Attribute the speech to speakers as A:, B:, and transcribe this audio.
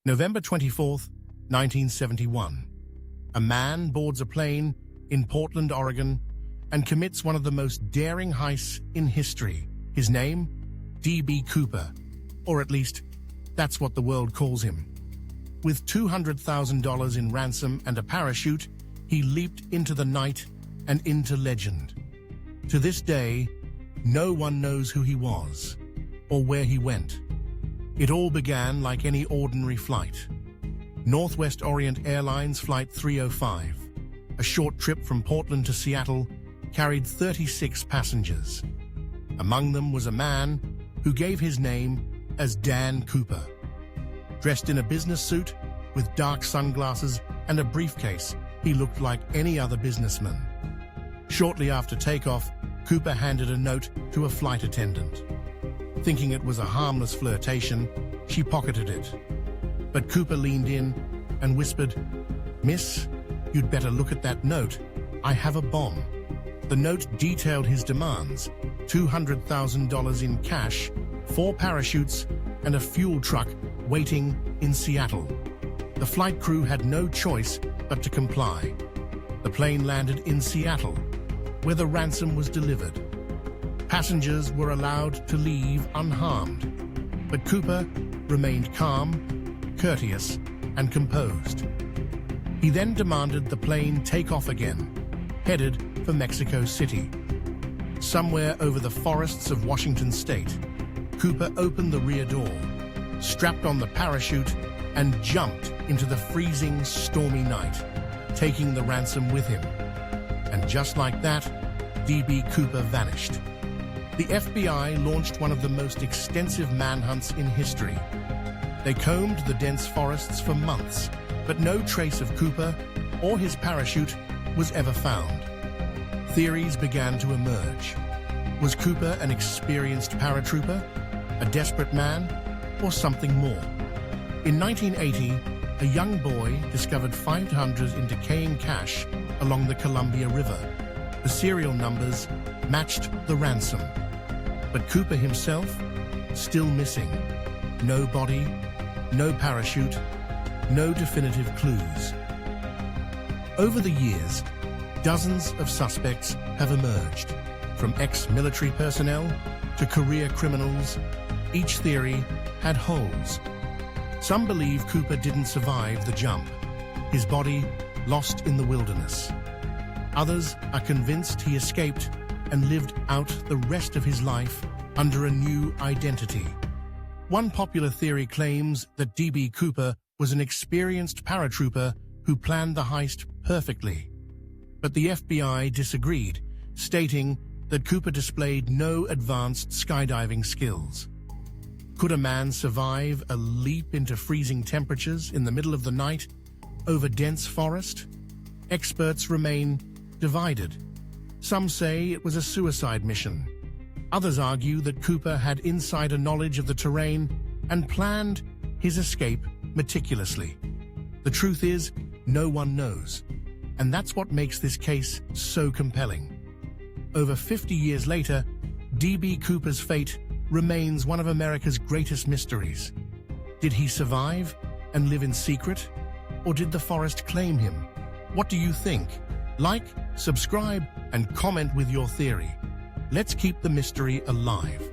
A: November 24th, 1971. A man boards a plane in Portland, Oregon, and commits one of the most daring heists in history. His name? D.B. Cooper, or at least, that's what the world calls him. With $200,000 in ransom and a parachute, he leaped into the night and into legend. To this day, no one knows who he was or where he went. It all began like any ordinary flight. Northwest Orient Airlines Flight 305, a short trip from Portland to Seattle, carried 36 passengers. Among them was a man who gave his name as Dan Cooper. Dressed in a business suit, with dark sunglasses and a briefcase, he looked like any other businessman. Shortly after takeoff, Cooper handed a note to a flight attendant. Thinking it was a harmless flirtation, she pocketed it. But Cooper leaned in and whispered, "Miss, you'd better look at that note. I have a bomb." The note detailed his demands: $200,000 in cash, 4 parachutes, and a fuel truck waiting in Seattle. The flight crew had no choice but to comply. The plane landed in Seattle, where the ransom was delivered. Passengers were allowed to leave unharmed, but Cooper remained calm, courteous, and composed. He then demanded the plane take off again, headed for Mexico City. Somewhere over the forests of Washington state, Cooper opened the rear door, strapped on the parachute, and jumped into the freezing, stormy night, taking the ransom with him. And just like that, D.B. Cooper vanished. The FBI launched one of the most extensive manhunts in history. They combed the dense forests for months, but no trace of Cooper or his parachute was ever found. Theories began to emerge. Was Cooper an experienced paratrooper, a desperate man, or something more? In 1980, a young boy discovered 500 in decaying cache along the Columbia River. The serial numbers matched the ransom. But Cooper himself, still missing. No body, no parachute, no definitive clues. Over the years, dozens of suspects have emerged, from ex-military personnel to career criminals. Each theory had holes. Some believe Cooper didn't survive the jump, his body lost in the wilderness. Others are convinced he escaped and lived out the rest of his life under a new identity. One popular theory claims that D.B. Cooper was an experienced paratrooper who planned the heist perfectly. But the FBI disagreed, stating that Cooper displayed no advanced skydiving skills. Could a man survive a leap into freezing temperatures in the middle of the night over dense forest? Experts remain divided. Some say it was a suicide mission. Others argue that Cooper had insider knowledge of the terrain and planned his escape meticulously. The truth is, no one knows, and that's what makes this case so compelling. Over 50 years later, D.B. Cooper's fate remains one of America's greatest mysteries. Did he survive and live in secret, or did the forest claim him? What do you think? Like, subscribe, and comment with your theory. Let's keep the mystery alive.